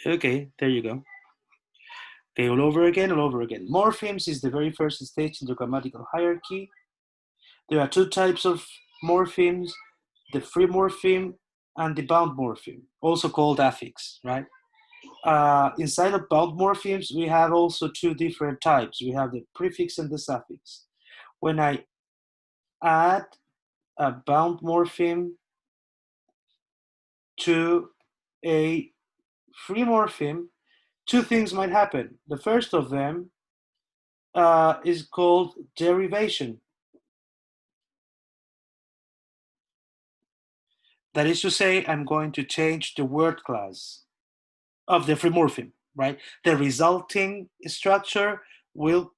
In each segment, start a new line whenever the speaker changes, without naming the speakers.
Okay, there you go. Okay, all over again, all over again. Morphemes is the very first stage in the grammatical hierarchy. There are two types of morphemes, the free morpheme and the bound morpheme, also called affix, right? Inside of bound morphemes, we have also two different types. We have the prefix and the suffix. When I add a bound morpheme to a free morpheme, two things might happen. The first of them is called derivation. That is to say, I'm going to change the word class of the free morpheme, right? The resulting structure will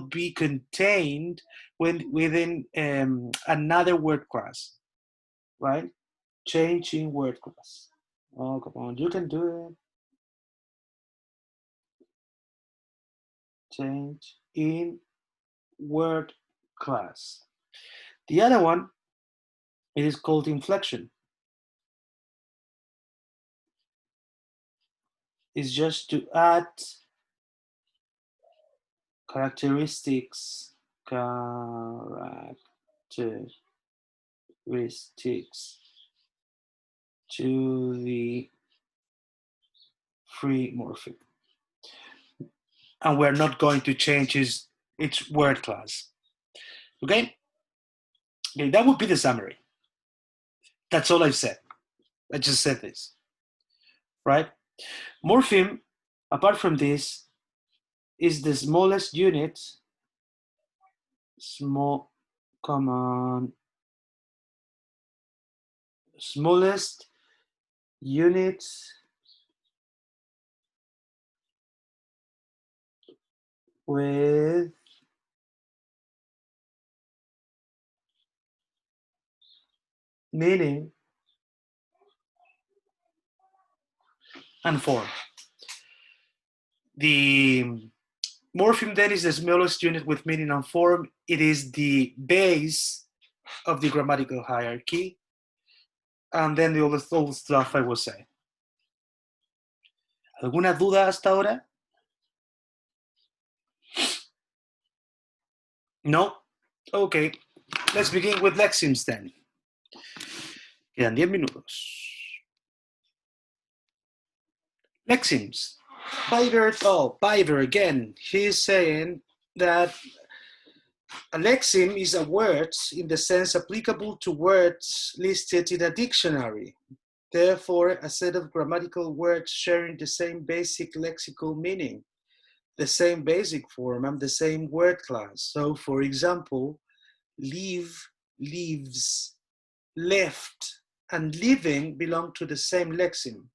be contained within another word class, right? Changing word class. Oh, come on, you can do it. Change in word class. The other one, it is called inflection. It's just to add characteristics to the free morpheme. And we're not going to change its word class. Okay? Okay, that would be the summary. That's all I've said. I just said this. Right? Morpheme, apart from this, is the smallest unit. Smallest unit with meaning and form. The morpheme then is the smallest unit with meaning and form. It is the base of the grammatical hierarchy. And then the other stuff I will say. ¿Alguna duda hasta ahora? No? Okay. Let's begin with lexemes then. Quedan 10 minutos. Lexemes. Biver again. He's saying that a lexeme is a word in the sense applicable to words listed in a dictionary. Therefore, a set of grammatical words sharing the same basic lexical meaning, the same basic form, and the same word class. So, for example, leave, leaves, left, and living belong to the same lexeme.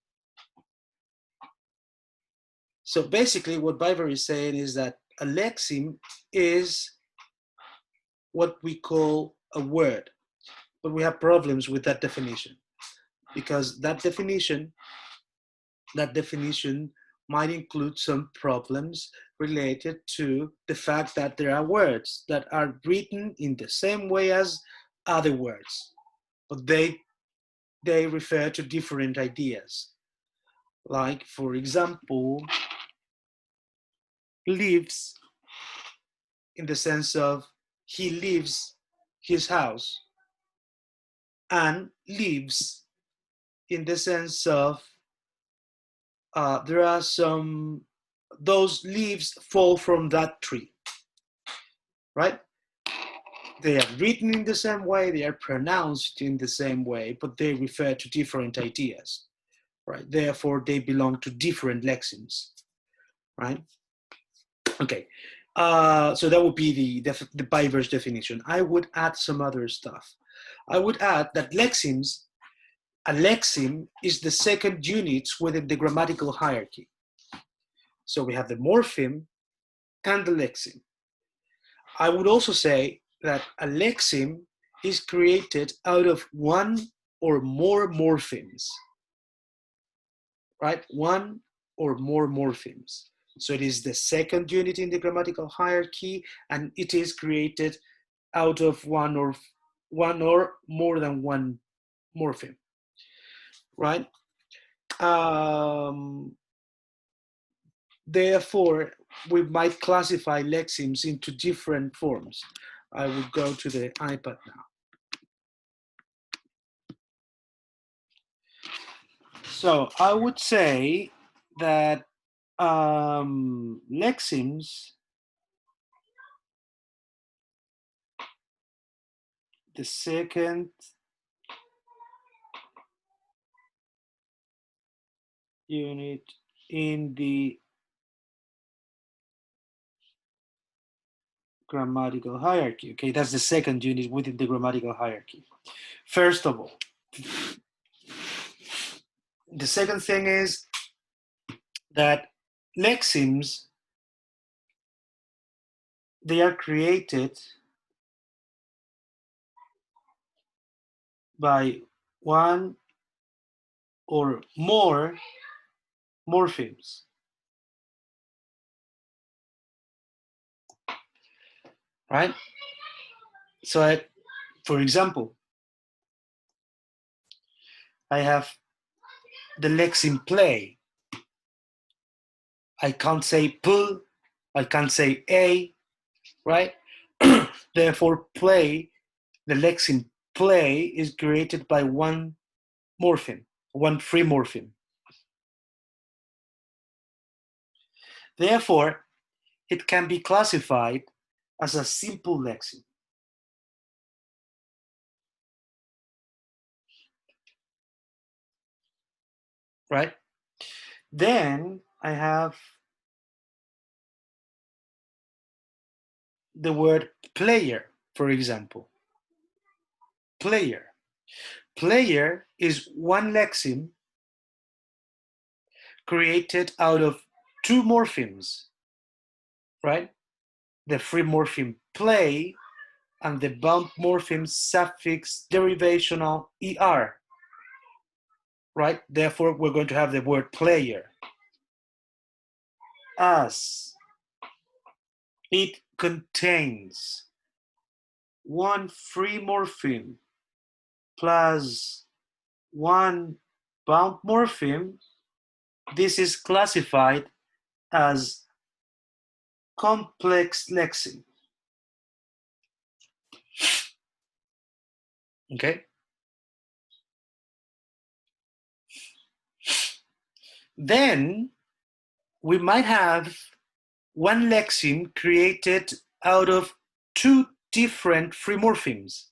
So basically what Biver is saying is that a lexeme is what we call a word, but we have problems with that definition because that definition might include some problems related to the fact that there are words that are written in the same way as other words, but they refer to different ideas. Like, for example, lives in the sense of he leaves his house, and leaves in the sense of there are those leaves fall from that tree, right? They are written in the same way, they are pronounced in the same way, but they refer to different ideas, right? Therefore, they belong to different lexemes, right? Okay, so that would be the Biver's definition. I would add some other stuff. I would add that a lexeme is the second unit within the grammatical hierarchy. So we have the morpheme and the lexeme. I would also say that a lexeme is created out of one or more morphemes, right? One or more morphemes. So it is the second unit in the grammatical hierarchy, and it is created out of one or more than one morpheme, right? Therefore, we might classify lexemes into different forms. I will go to the iPad now. So I would say that lexemes, the second unit in the grammatical hierarchy. Okay, that's the second unit within the grammatical hierarchy. First of all, the second thing is that lexemes, they are created by one or more morphemes, right? So, for example, I have the lexeme play. I can't say pull, I can't say a, right? Therefore, play, the lexeme play is created by one morpheme, one free morpheme. Therefore, it can be classified as a simple lexeme. Right? Then I have the word player, for example. Player. Player is one lexeme created out of two morphemes, right? The free morpheme play and the bound morpheme suffix derivational er, right? Therefore, we're going to have the word player. As it contains one free morpheme plus one bound morpheme, this is classified as complex lexeme. Okay? Then we might have one lexeme created out of two different free morphemes.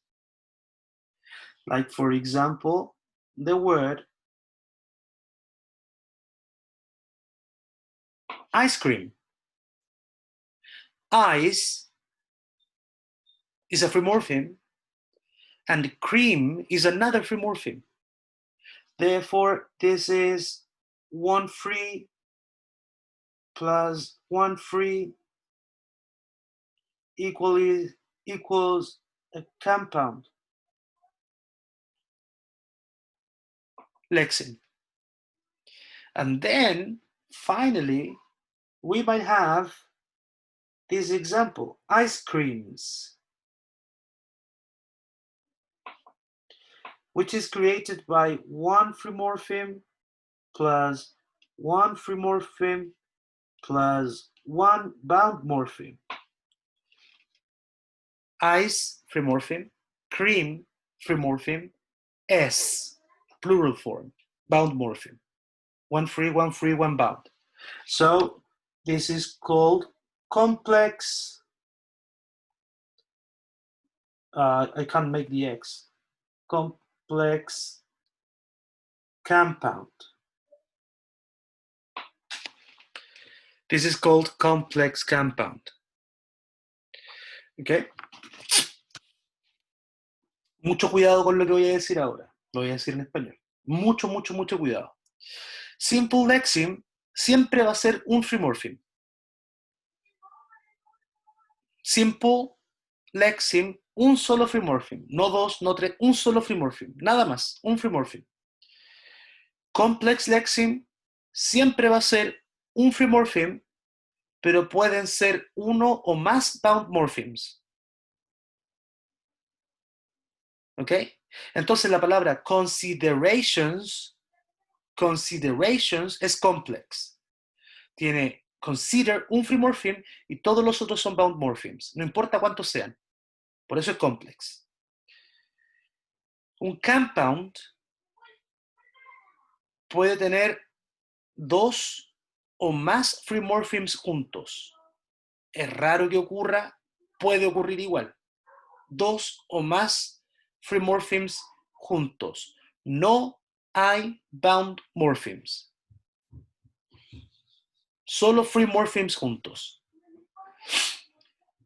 Like, for example, the word ice cream. Ice is a free morpheme, and cream is another free morpheme. Therefore, this is one free plus one free equals a compound lexeme. And then, finally, we might have this example, ice creams, which is created by one free morpheme plus one free morpheme plus one bound morpheme. Ice, free morpheme, cream, free morpheme, S, plural form, bound morpheme. One free, one bound. So this is called complex, I can't make the X, complex compound. This is called complex compound. Okay. Mucho cuidado con lo que voy a decir ahora. Lo voy a decir en español. Mucho, mucho, mucho cuidado. Simple lexeme siempre va a ser un free morpheme. Simple lexeme, un solo free morpheme. No dos, no tres, un solo free morpheme. Nada más, un free morpheme. Complex lexeme siempre va a ser un free morpheme, pero pueden ser uno o más bound morphemes. ¿Ok? Entonces la palabra considerations Considerations es complex. Tiene consider un free morpheme y todos los otros son bound morphemes. No importa cuántos sean. Por eso es complex. Un compound puede tener 2 o más free morphemes juntos. Es raro que ocurra, puede ocurrir igual. 2 o más free morphemes juntos. No hay bound morphemes. Solo free morphemes juntos.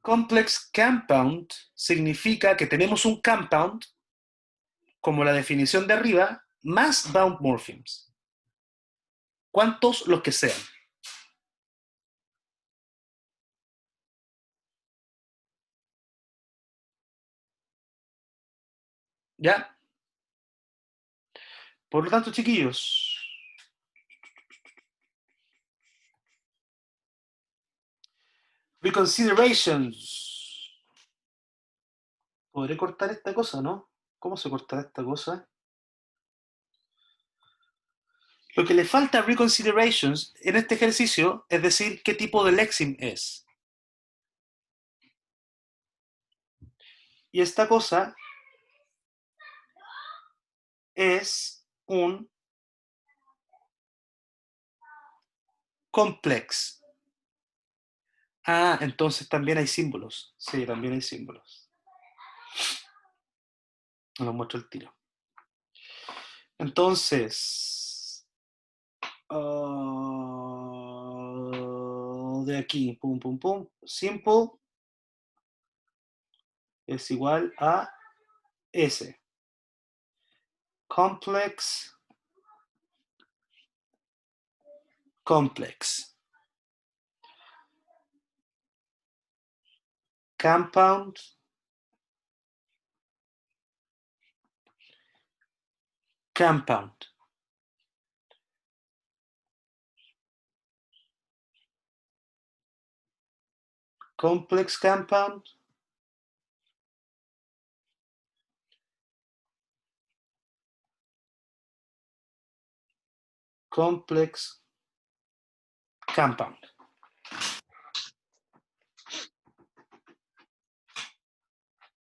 Complex compound significa que tenemos un compound, como la definición de arriba, más bound morphemes. ¿Cuántos? Los que sean. ¿Ya? Por lo tanto, chiquillos, reconsiderations. ¿Podré cortar esta cosa, no? ¿Cómo se corta esta cosa? Lo que le falta a reconsiderations en este ejercicio es decir qué tipo de lexeme es. Y esta cosa es un complex. Ah, entonces también hay símbolos. Sí, también hay símbolos. Los muestro el tiro. Entonces, de aquí, pum, pum, pum, simple es igual a S. Complex, complex. Compound, compound. Complex compound, complex compound.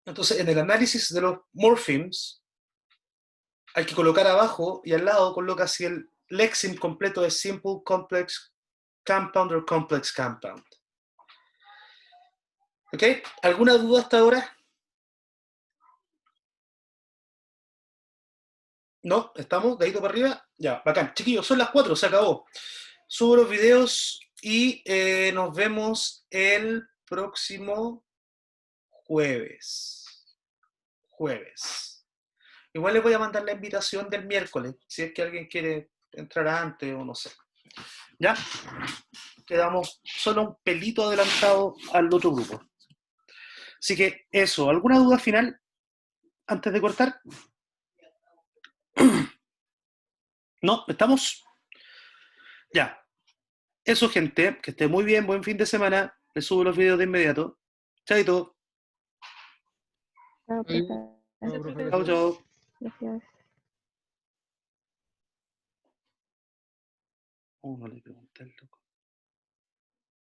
Entonces, en el análisis de los morphemes, hay que colocar abajo y al lado coloca si el lexeme completo es simple, complex, compound o complex compound. ¿Ok? ¿Alguna duda hasta ahora? ¿No? ¿Estamos? ¿Dedito para arriba? Ya, bacán. Chiquillos, son las 4, se acabó. Subo los videos y nos vemos el próximo jueves. Igual les voy a mandar la invitación del miércoles, si es que alguien quiere entrar antes o no sé. ¿Ya? Quedamos solo un pelito adelantado al otro grupo. Así que eso, ¿alguna duda final antes de cortar? ¿No? ¿Estamos? Ya. Eso, gente, que esté muy bien, buen fin de semana. Les subo los videos de inmediato. Chaito.
Chao, profe.
Chao, chao.
Gracias.
Oh, no le pregunté al loco.